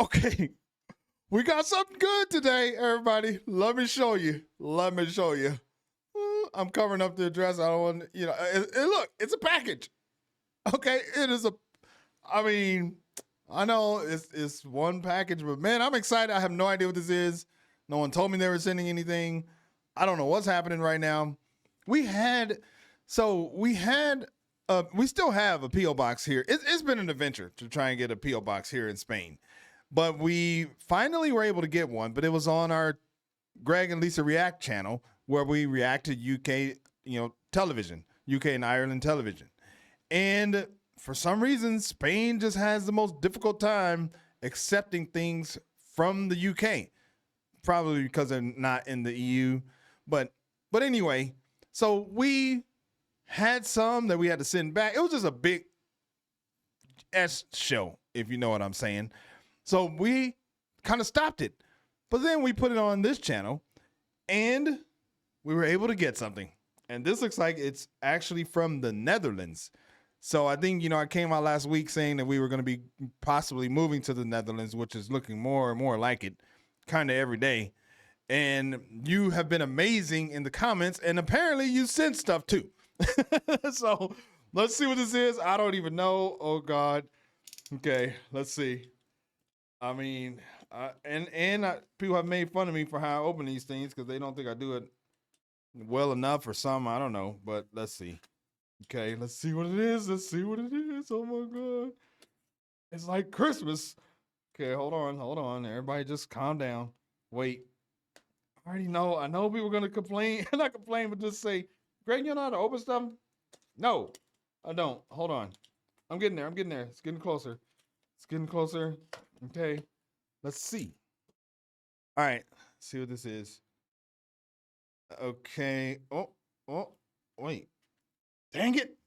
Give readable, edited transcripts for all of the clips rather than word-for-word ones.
Okay, we got something good today, everybody. Let me show you. Let me show you. I'm covering up the address. I don't want, look, it's a package. Okay, it is a, I mean, I know it's one package, but man, I'm excited. I have no idea what this is. No one told me they were sending anything. I don't know what's happening right now. We still have a P.O. box here. It's been an adventure to try and get a P.O. box here in Spain. But we finally were able to get one, but it was on our Greg and Lisa React channel where we react to UK, television, UK and Ireland television. And for some reason, Spain just has the most difficult time accepting things from the UK, probably because they're not in the EU. But anyway, so we had some that we had to send back. It was just a big S show, if you know what I'm saying. So we kind of stopped it. But then we put it on this channel and we were able to get something. And this looks like it's actually from the Netherlands. So I think, I came out last week saying that we were going to be possibly moving to the Netherlands, which is looking more and more like it kind of every day. And you have been amazing in the comments. And apparently you sent stuff too. So let's see what this is. I don't even know. Oh, God. Okay, let's see. I mean, people have made fun of me for how I open these things because they don't think I do it well enough or something. I don't know, but let's see. Okay, let's see what it is. Let's see what it is. Oh my God. It's like Christmas. Okay, hold on. Everybody just calm down. Wait. I already know. I know people are going to complain. Not complain, but just say, Greg, you know how to open stuff? No, I don't. Hold on. I'm getting there. It's getting closer. Okay, let's see. All right, see what this is. Okay. Oh, wait. Dang it.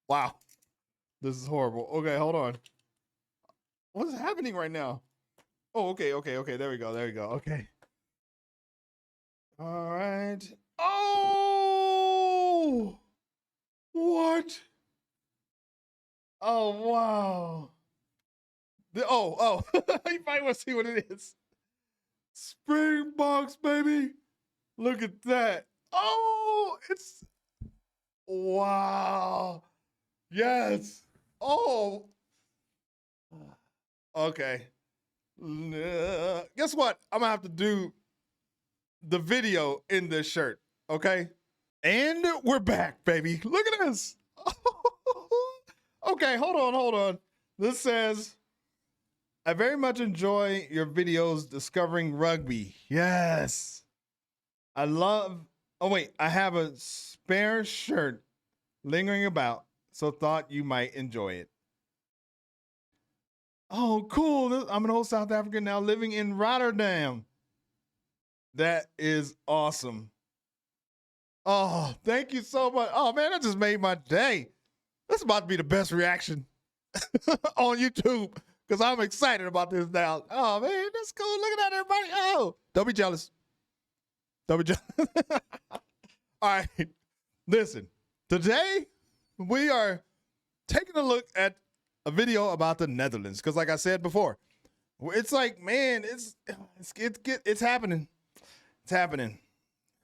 Wow. This is horrible. Okay, hold on. What's happening right now? Oh, okay. There we go. Okay. All right. Oh! What? Oh, wow. You might want to see what it is. Spring box, baby. Look at that. Oh, it's, wow. Yes. Oh. Okay. Guess what? I'm gonna have to do the video in this shirt, okay? And we're back, baby. Look at this. Okay, hold on. This says, I very much enjoy your videos discovering rugby. Yes. I have a spare shirt lingering about, so thought you might enjoy it. Oh, cool. I'm an old South African now living in Rotterdam. That is awesome. Oh, thank you so much. Oh, man, that just made my day. That's about to be the best reaction on YouTube because I'm excited about this now. Oh, man, that's cool. Look at that, everybody. Oh, don't be jealous. All right. Listen, today we are taking a look at a video about the Netherlands because, like I said before, it's like, man, it's happening. It's happening.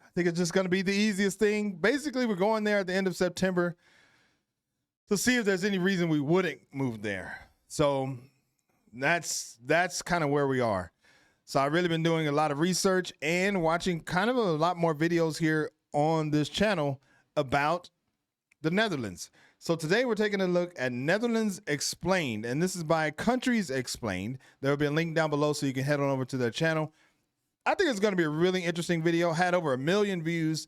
I think it's just going to be the easiest thing. Basically, we're going there at the end of September to see if there's any reason we wouldn't move there. So that's kind of where we are. So I've really been doing a lot of research and watching kind of a lot more videos here on this channel about the Netherlands. So today we're taking a look at Netherlands Explained, and this is by Countries Explained. There will be a link down below so you can head on over to their channel. I think it's going to be a really interesting video. Had over 1 million views.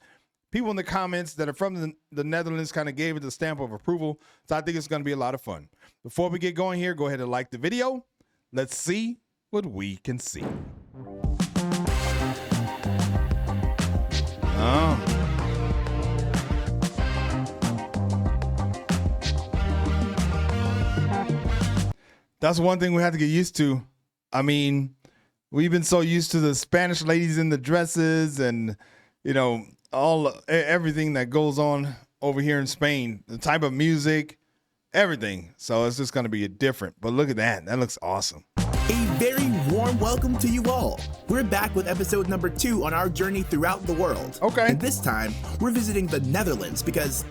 People in the comments that are from the Netherlands kind of gave it the stamp of approval. So I think it's going to be a lot of fun. Before we get going here, go ahead and like the video. Let's see what we can see. Oh. That's one thing we have to get used to. I mean, we've been so used to the Spanish ladies in the dresses and, everything that goes on over here in Spain, the type of music, everything. So it's just going to be different. But look at that. That looks awesome. A very warm welcome to you all. We're back with episode number 2 on our journey throughout the world. Okay. And this time, we're visiting the Netherlands because,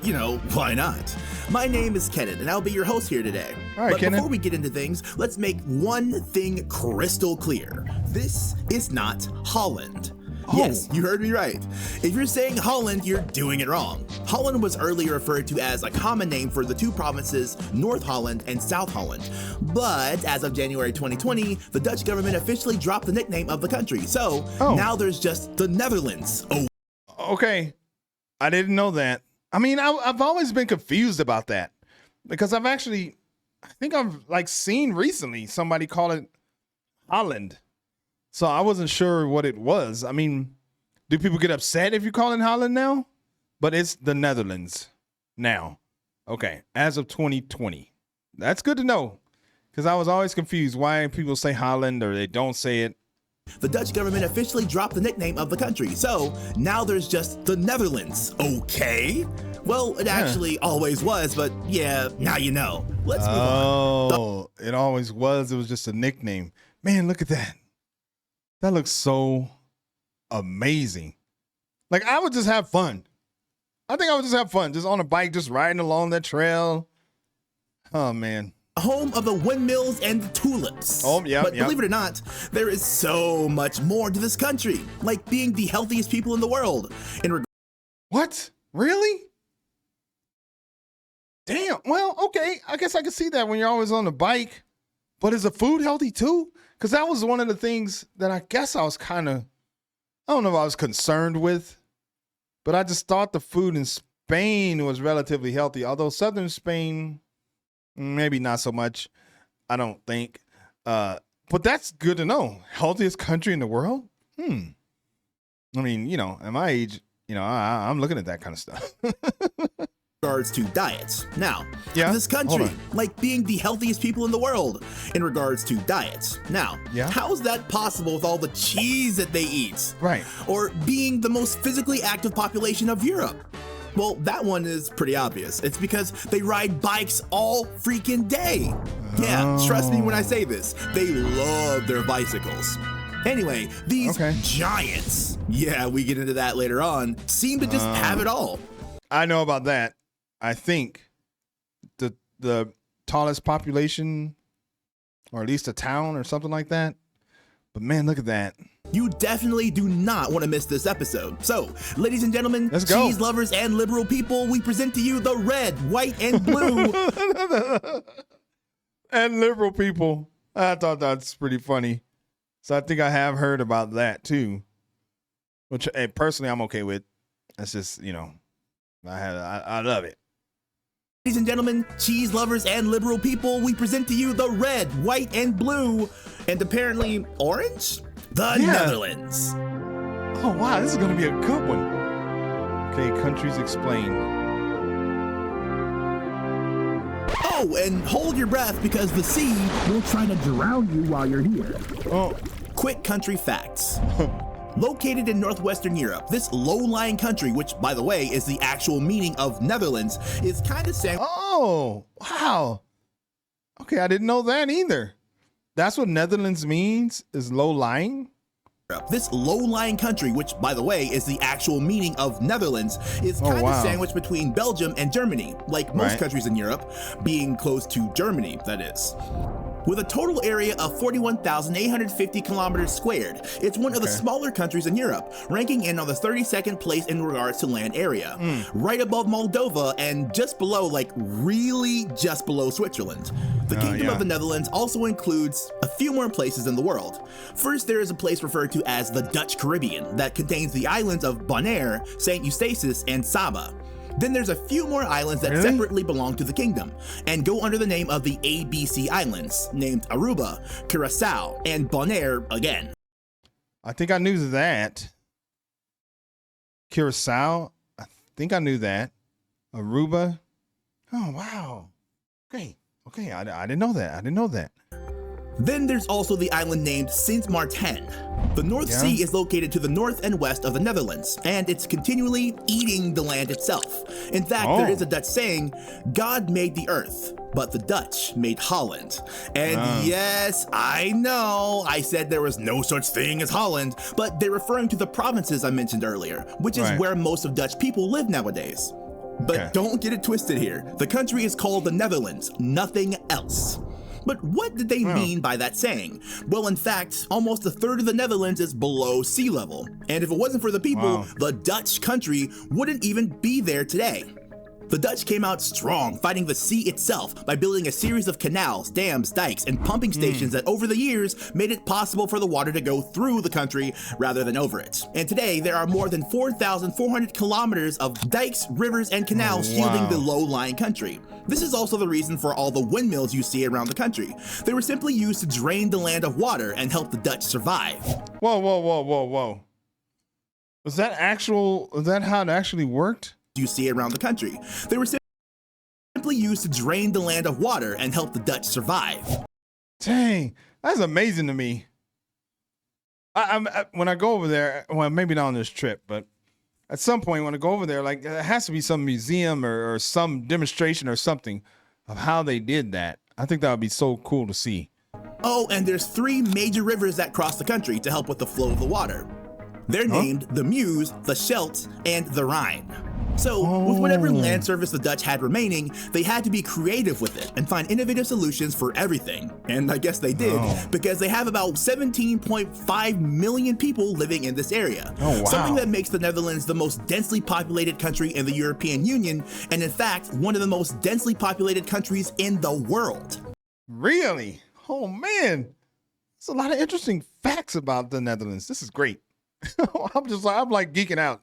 why not? My name is Kenan, and I'll be your host here today. All right, but Kenan. before we get into things, let's make one thing crystal clear. This is not Holland. Oh. Yes, you heard me right. If you're saying Holland, you're doing it wrong. Holland was earlier referred to as a common name for the two provinces, North Holland and South Holland. But as of January 2020, the Dutch government officially dropped the nickname of the country. So now there's just the Netherlands. Oh, Okay. I didn't know that. I mean, I've always been confused about that because I think I've seen recently somebody call it Holland. So I wasn't sure what it was. I mean, do people get upset if you call it Holland now? But it's the Netherlands now. Okay. As of 2020. That's good to know because I was always confused why people say Holland or they don't say it. the Dutch government officially dropped the nickname of the country. So now there's just the Netherlands. Okay. Well, it actually always was, but yeah, now you know. Let's move on. Oh, it always was. It was just a nickname. Man, look at that. That looks so amazing. Like, I would just have fun. I think I would just have fun. Just on a bike, just riding along that trail. Oh, man. Home of the windmills and the tulips. Oh, yeah. But believe it or not, there is so much more to this country, like being the healthiest people in the world. What? Really? Damn. Well, okay. I guess I can see that when you're always on the bike. But is the food healthy too? Because that was one of the things that I guess I was I don't know if I was concerned with, but I just thought the food in Spain was relatively healthy. Although southern Spain, maybe not so much, I don't think. But that's good to know. Healthiest country in the world? I mean, at my age, I'm looking at that kind of stuff. Regards to diets. Now, Yeah, this country, like being the healthiest people in the world in regards to diets. Now, how is that possible with all the cheese that they eat? Right. Or being the most physically active population of Europe? Well, that one is pretty obvious. It's because they ride bikes all freaking day. Yeah, trust me when I say this. They love their bicycles. Anyway, these giants, we get into that later on, seem to just have it all. I know about that. I think the tallest population, or at least a town or something like that. But man, look at that. You definitely do not want to miss this episode. So, ladies and gentlemen, Let's go. cheese lovers and liberal people, we present to you the red, white, and blue. And liberal people. I thought that's pretty funny. So I think I have heard about that too. Which personally I'm okay with. That's just, I love it. Ladies and gentlemen, cheese lovers and liberal people, we present to you the red, white, and blue, and apparently orange? The Netherlands. Oh, wow, this is going to be a good one. Okay, countries explained. Oh, and hold your breath because the sea will try to drown you while you're here. Oh. Quick country facts. Located in northwestern Europe, this low-lying country, which, by the way, is the actual meaning of Netherlands, is kind of sandwiched. Oh, wow. Okay, I didn't know that either. That's what Netherlands means, is low-lying? This low-lying country, which, by the way, is the actual meaning of Netherlands, is kind of sandwiched between Belgium and Germany, like most countries in Europe, being close to Germany, that is. With a total area of 41,850 kilometers squared, it's one of the smaller countries in Europe, ranking in on the 32nd place in regards to land area, right above Moldova and just below, really just below Switzerland. The Kingdom of the Netherlands also includes a few more places in the world. First, there is a place referred to as the Dutch Caribbean that contains the islands of Bonaire, St. Eustatius, and Saba. Then there's a few more islands that separately belong to the kingdom and go under the name of the ABC Islands, named Aruba, Curacao, and Bonaire again. I think I knew that. Curacao, I think I knew that. Aruba. Oh, wow. Okay, I didn't know that. Then there's also the island named Sint Maarten. The North Sea is located to the north and west of the Netherlands, and it's continually eating the land itself. In fact, there is a Dutch saying, God made the earth, but the Dutch made Holland. And yes, I know I said there was no such thing as Holland, but they're referring to the provinces I mentioned earlier, which is where most of Dutch people live nowadays. But don't get it twisted here. The country is called the Netherlands, nothing else. But what did they mean by that saying? Well, in fact, almost a third of the Netherlands is below sea level. And if it wasn't for the people, the Dutch country wouldn't even be there today. The Dutch came out strong, fighting the sea itself by building a series of canals, dams, dikes, and pumping stations that over the years made it possible for the water to go through the country rather than over it. And today, there are more than 4,400 kilometers of dikes, rivers, and canals shielding the low-lying country. This is also the reason for all the windmills you see around the country. They were simply used to drain the land of water and help the Dutch survive. Whoa. Was that how it actually worked? You see around the country. They were simply used to drain the land of water and help the Dutch survive. Dang, that's amazing to me. When I go over there, well, maybe not on this trip, but at some point when I go over there, like there has to be some museum or some demonstration or something of how they did that. I think that would be so cool to see. Oh, and there's 3 major rivers that cross the country to help with the flow of the water. They're named the Meuse, the Scheldt, and the Rhine. So, with whatever land surface the Dutch had remaining, they had to be creative with it and find innovative solutions for everything. And I guess they did, because they have about 17.5 million people living in this area. Something that makes the Netherlands the most densely populated country in the European Union, and in fact, one of the most densely populated countries in the world. Really? Oh man, there's a lot of interesting facts about the Netherlands. This is great. I'm like geeking out.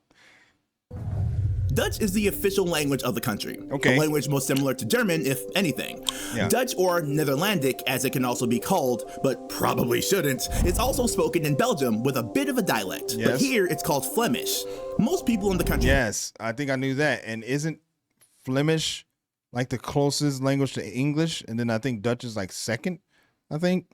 Dutch is the official language of the country. A language most similar to German, if anything. Dutch, or Netherlandic as it can also be called, but probably shouldn't, is also spoken in Belgium with a bit of a dialect. But here it's called Flemish. Most people in the country... Yes, I think I knew that. And isn't Flemish like the closest language to English? And then I think Dutch is like second, I think.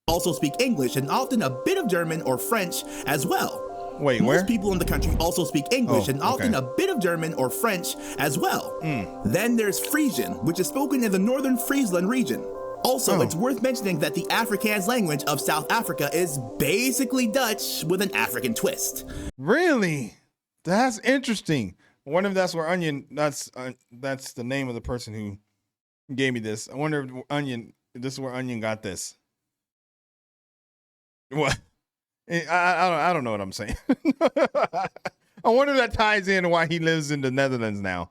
Also speak English and often a bit of German or French as well. Wait, most people in the country also speak English and often a bit of German or French as well. Then there's Frisian, which is spoken in the northern Friesland region. Also, it's worth mentioning that the Afrikaans language of South Africa is basically Dutch with an African twist. Really? That's interesting. I wonder if that's where Onion, that's the name of the person who gave me this. I wonder if this is where Onion got this. What? I don't know what I'm saying. I wonder if that ties in why he lives in the Netherlands now.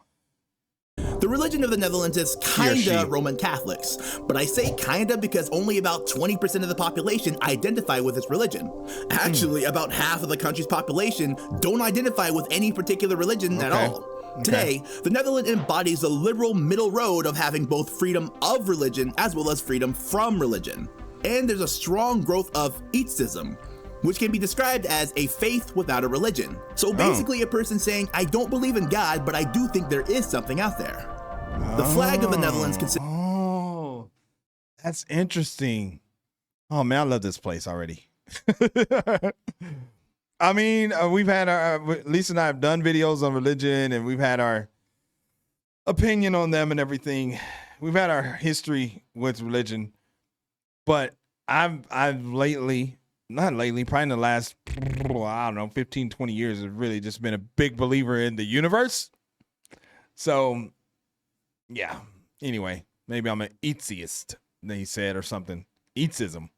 The religion of the Netherlands is kinda Roman Catholics, but I say kinda because only about 20% of the population identify with this religion. Actually, about half of the country's population don't identify with any particular religion at all. Today, the Netherlands embodies the liberal middle road of having both freedom of religion as well as freedom from religion. And there's a strong growth of healthiism, which can be described as a faith without a religion. So basically a person saying, I don't believe in God, but I do think there is something out there. The flag of the Netherlands consists... Oh, that's interesting. Oh man, I love this place already. I mean, we've had Lisa and I have done videos on religion and we've had our opinion on them and everything. We've had our history with religion, but I've lately, probably in the last, I don't know, 15, 20 years, have really just been a big believer in the universe. So, yeah. Anyway, maybe I'm an healthiest, they said, or something. Healthism.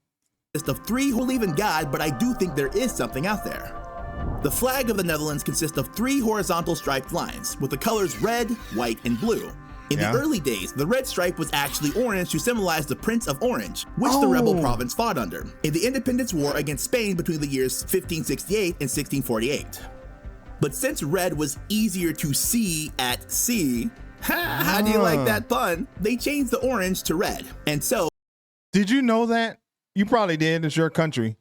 Of 3 who believe in God, but I do think there is something out there. The flag of the Netherlands consists of 3 horizontal striped lines, with the colors red, white, and blue. In the early days, the red stripe was actually orange to symbolize the Prince of Orange, which the rebel province fought under in the Independence War against Spain between the years 1568 and 1648. But since red was easier to see at sea, how do you like that pun? They changed the orange to red. And so... Did you know that? You probably did. It's your country.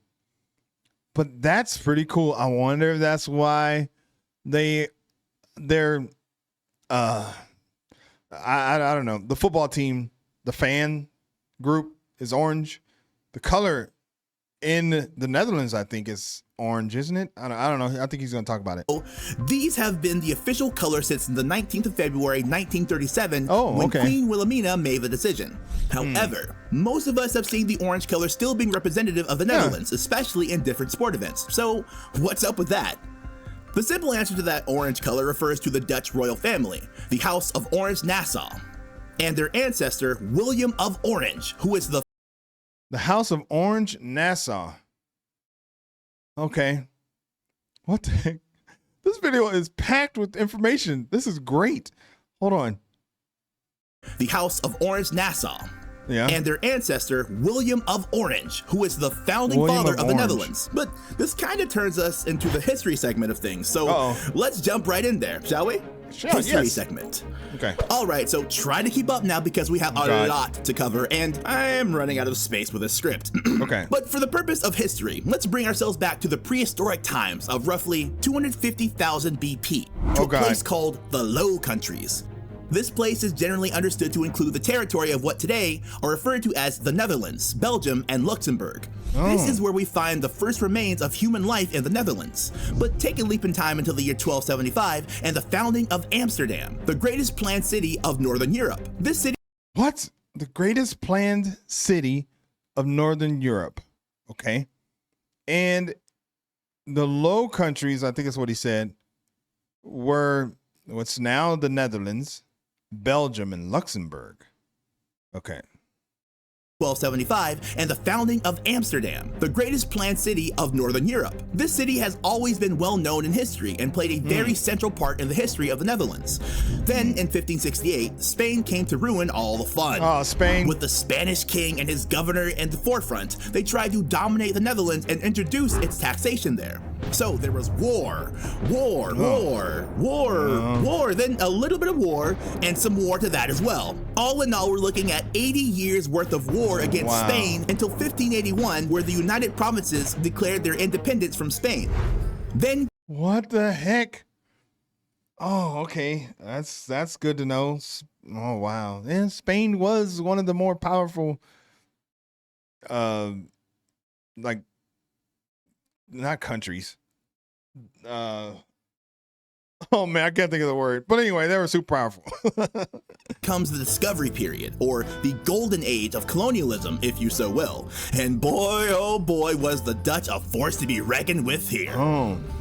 But that's pretty cool. I wonder if that's why they're I don't know. The football team, the fan group is orange. The color in the Netherlands, I think it's orange, isn't it? I don't know. I think he's going to talk about it. These have been the official color since the 19th of February, 1937, Oh, when okay. Queen Wilhelmina made the decision. However, most of us have seen the orange color still being representative of the Netherlands, especially in different sport events. So what's up with that? The simple answer to that orange color refers to the Dutch royal family, the House of Orange-Nassau, and their ancestor, William of Orange, who is the House of Orange-Nassau. Okay. What the heck? This video is packed with information. This is great. Hold on. the House of Orange-Nassau, Yeah. and their ancestor, William of Orange, who is the founding William father of of the Orange. Netherlands. But this kind of turns us into the history segment of things, so let's jump right in there, shall we? Sure, History yes. segment. Okay. All right, so try to keep up now because we have a lot to cover, and I am running out of space with this script. Okay. But for the purpose of history, let's bring ourselves back to the prehistoric times of roughly 250,000 BP, to a place called the Low Countries. This place is generally understood to include the territory of what today are referred to as the Netherlands, Belgium, and Luxembourg. This is where we find the first remains of human life in the Netherlands. But take a leap in time until the year 1275 and the founding of Amsterdam, the greatest planned city of Northern Europe. This city— What? The greatest planned city of Northern Europe. Okay. And the Low Countries, I think that's what he said, were what's now the Netherlands, Belgium, and Luxembourg. Okay. 1275, and the founding of Amsterdam, the greatest planned city of Northern Europe. This city has always been well known in history and played a very central part in the history of the Netherlands. Then, in 1568, Spain came to ruin all the fun. Oh, Spain. With the Spanish king and his governor in the forefront, they tried to dominate the Netherlands and introduce its taxation there. So there was war, then a little bit of war, and some war to that as well. All in all, we're looking at 80 years worth of war against Spain until 1581, where the United Provinces declared their independence from Spain. Then— What the heck? Oh, okay. That's good to know. Oh, wow. And Spain was one of the more powerful, like, not countries. Oh man, I can't think of the word. But anyway, they were super powerful. comes the discovery period, or the golden age of colonialism, if you so will. And boy, oh boy, was the Dutch a force to be reckoned with here.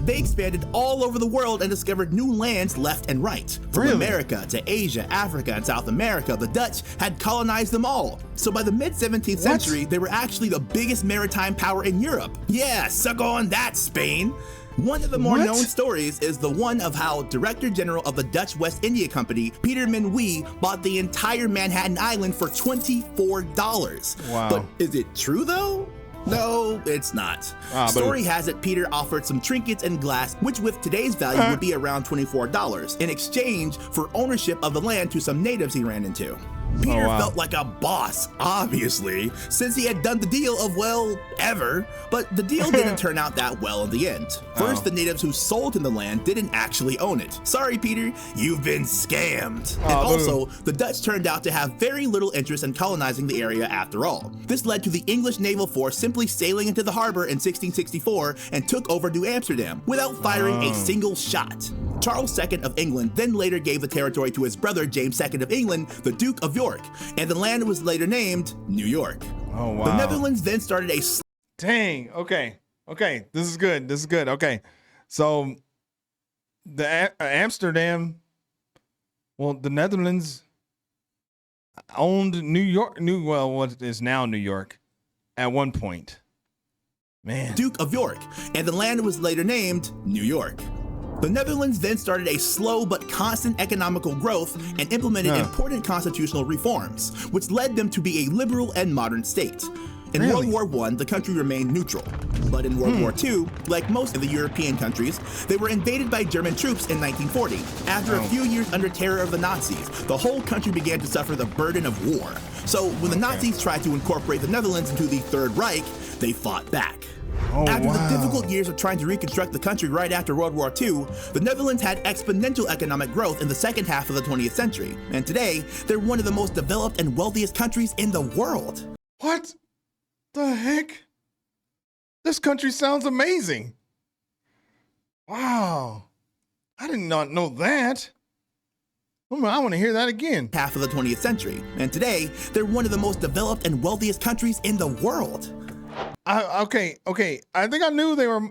They expanded all over the world and discovered new lands left and right. From America to Asia, Africa, and South America, the Dutch had colonized them all. So by the mid-17th century, they were actually the biggest maritime power in Europe. Yeah, suck on that, Spain. One of the more known stories is the one of how Director General of the Dutch West India Company, Peter Minuit, bought the entire Manhattan Island for $24. Wow. But is it true though? No, it's not. Story has it Peter offered some trinkets and glass, which with today's value would be around $24, in exchange for ownership of the land to some natives he ran into. Peter felt like a boss, obviously, since he had done the deal of, well, ever, but the deal didn't turn out that well in the end. First, the natives who sold him the land didn't actually own it. Sorry, Peter, you've been scammed. And also, the Dutch turned out to have very little interest in colonizing the area after all. This led to the English naval force simply sailing into the harbor in 1664 and took over New Amsterdam without firing a single shot. Charles II of England then later gave the territory to his brother James II of England, the Duke of York, and the land was later named New York. Oh, wow. The Netherlands then started a— Dang, okay. This is good. Okay. So the Amsterdam, well, the Netherlands owned New York, what is now New York at one point. Man. Duke of York, and the land was later named New York. The Netherlands then started a slow but constant economical growth and implemented important constitutional reforms, which led them to be a liberal and modern state. In World War I, the country remained neutral. But in World War II, like most of the European countries, they were invaded by German troops in 1940. After a few years under terror of the Nazis, the whole country began to suffer the burden of war. So when the Nazis tried to incorporate the Netherlands into the Third Reich, they fought back. After the difficult years of trying to reconstruct the country right after World War II, the Netherlands had exponential economic growth in the second half of the 20th century, and today, they're one of the most developed and wealthiest countries in the world. What the heck? This country sounds amazing. Wow. I did not know that. I want to hear that again. Half of the 20th century, and today they're one of the most developed and wealthiest countries in the world. Okay. I think I knew they were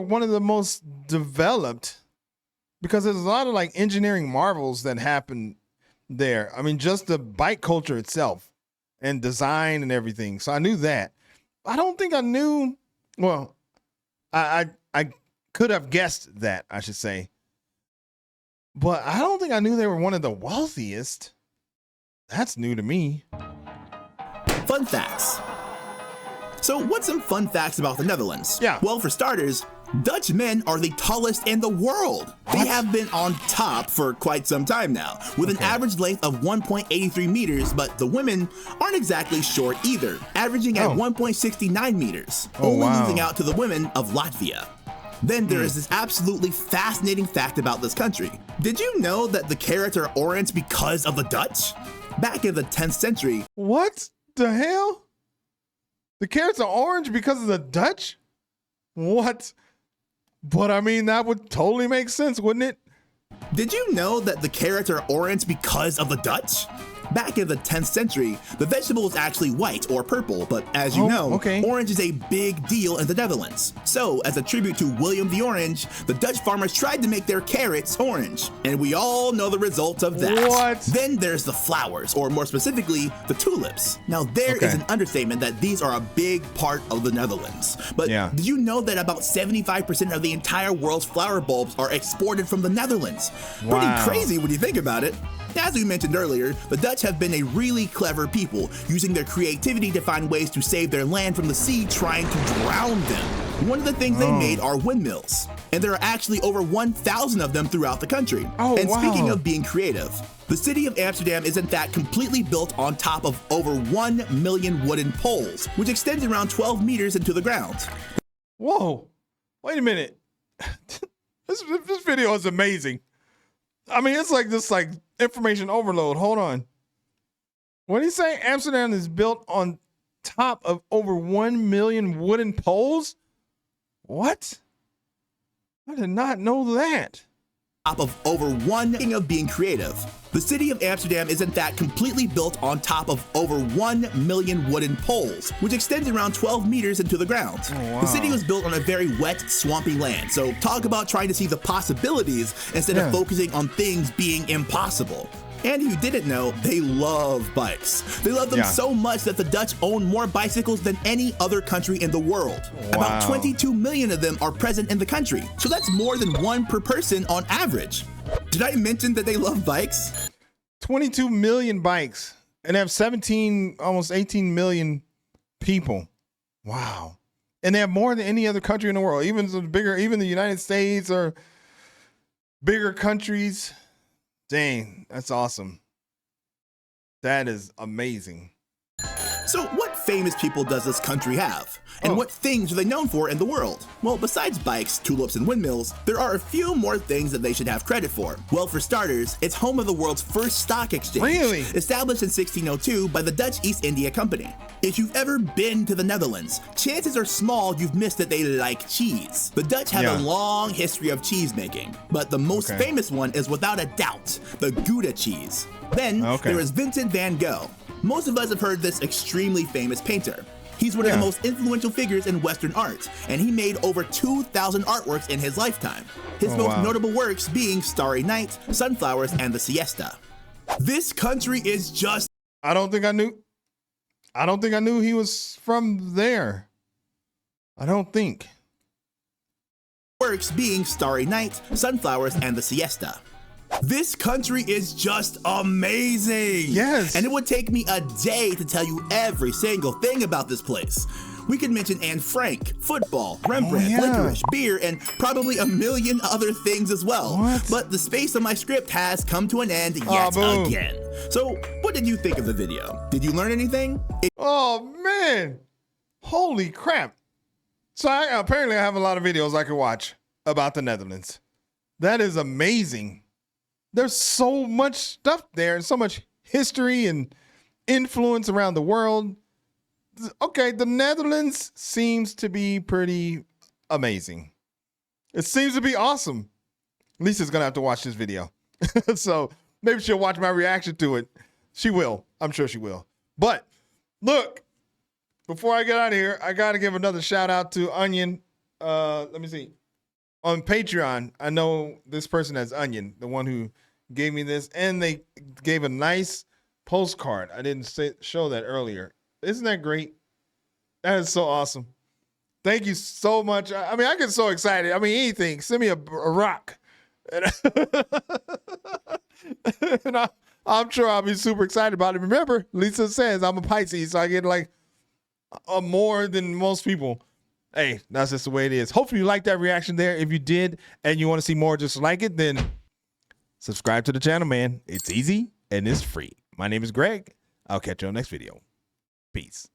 one of the most developed because there's a lot of like engineering marvels that happen there. I mean, just the bike culture itself and design and everything. So I knew that. I don't think I knew. Well, I could have guessed that, I should say. But I don't think I knew they were one of the wealthiest. That's new to me. Fun facts. So what's some fun facts about the Netherlands? Yeah. Well, for starters, Dutch men are the tallest in the world. What? They have been on top for quite some time now, with an average length of 1.83 meters, but the women aren't exactly short either, averaging at 1.69 meters, only losing out to the women of Latvia. Then there is this absolutely fascinating fact about this country. Did you know that the carrots are orange because of the Dutch? Back in the 10th century. What the hell? The carrots are orange because of the Dutch? What? But I mean, that would totally make sense, wouldn't it? Did you know that the carrots are orange because of the Dutch? Back in the 10th century, the vegetable was actually white or purple, but as you know, orange is a big deal in the Netherlands. So, as a tribute to William the Orange, the Dutch farmers tried to make their carrots orange, and we all know the results of that. What? Then there's the flowers, or more specifically, the tulips. Now, there is an understatement that these are a big part of the Netherlands. But did you know that about 75% of the entire world's flower bulbs are exported from the Netherlands? Pretty crazy when you think about it. As we mentioned earlier, the Dutch have been a really clever people, using their creativity to find ways to save their land from the sea trying to drown them. One of the things they made are windmills, and there are actually over 1,000 of them throughout the country. Speaking of being creative, the city of Amsterdam is in fact completely built on top of over 1 million wooden poles, which extends around 12 meters into the ground. Whoa, wait a minute. This video is amazing. I mean, it's like this information overload. Hold on. What did he say? Amsterdam is built on top of over 1 million wooden poles? What? I did not know that. Top of over 1 of being creative. The city of Amsterdam is in fact completely built on top of over 1 million wooden poles, which extends around 12 meters into the ground. The city was built on a very wet, swampy land, so talk about trying to see the possibilities instead of focusing on things being impossible. And if you didn't know, they love bikes. They love them so much that the Dutch own more bicycles than any other country in the world. About 22 million of them are present in the country, so that's more than one per person on average. Did I mention that they love bikes? 22 million bikes, and they have 17, almost 18 million people. Wow. And they have more than any other country in the world, even the United States or bigger countries. Dang, that's awesome. That is amazing. So what famous people does this country have? And what things are they known for in the world? Well, besides bikes, tulips, and windmills, there are a few more things that they should have credit for. Well, for starters, it's home of the world's first stock exchange. Really? Established in 1602 by the Dutch East India Company. If you've ever been to the Netherlands, chances are small you've missed that they like cheese. The Dutch have a long history of cheese making, but the most famous one is without a doubt the Gouda cheese. Then there is Vincent van Gogh. Most of us have heard this extremely famous painter. He's one of the most influential figures in Western art, and he made over 2,000 artworks in his lifetime. His most notable works being Starry Night, Sunflowers, and the Siesta. This country is just... I don't think I knew he was from there. I don't think. Works being Starry Night, Sunflowers, and the Siesta. This country is just amazing. Yes. And it would take me a day to tell you every single thing about this place. We could mention Anne Frank, football, Rembrandt, licorice, beer, and probably a million other things as well. But the space on my script has come to an end yet again. So what did you think of the video? Did you learn anything? Oh man, holy crap. So apparently I have a lot of videos I could watch about the Netherlands. That is amazing. There's so much stuff there and so much history and influence around the world. okay, the Netherlands seems to be pretty amazing. It seems to be awesome. Lisa's going to have to watch this video. So maybe she'll watch my reaction to it. She will. I'm sure she will. But look, before I get out of here, I got to give another shout out to Onion. Let me see. On Patreon, I know this person as Onion, the one who gave me this, and they gave a nice postcard. I didn't show that earlier. Isn't that great? That is so awesome. Thank you so much. I mean, I get so excited. I mean, anything. Send me a rock. And, and I'm sure I'll be super excited about it. Remember, Lisa says I'm a Pisces, so I get like more than most people. Hey, that's just the way it is. Hopefully you liked that reaction there. If you did and you want to see more just like it, then subscribe to the channel, man. It's easy and it's free. My name is Greg. I'll catch you on the next video. Peace.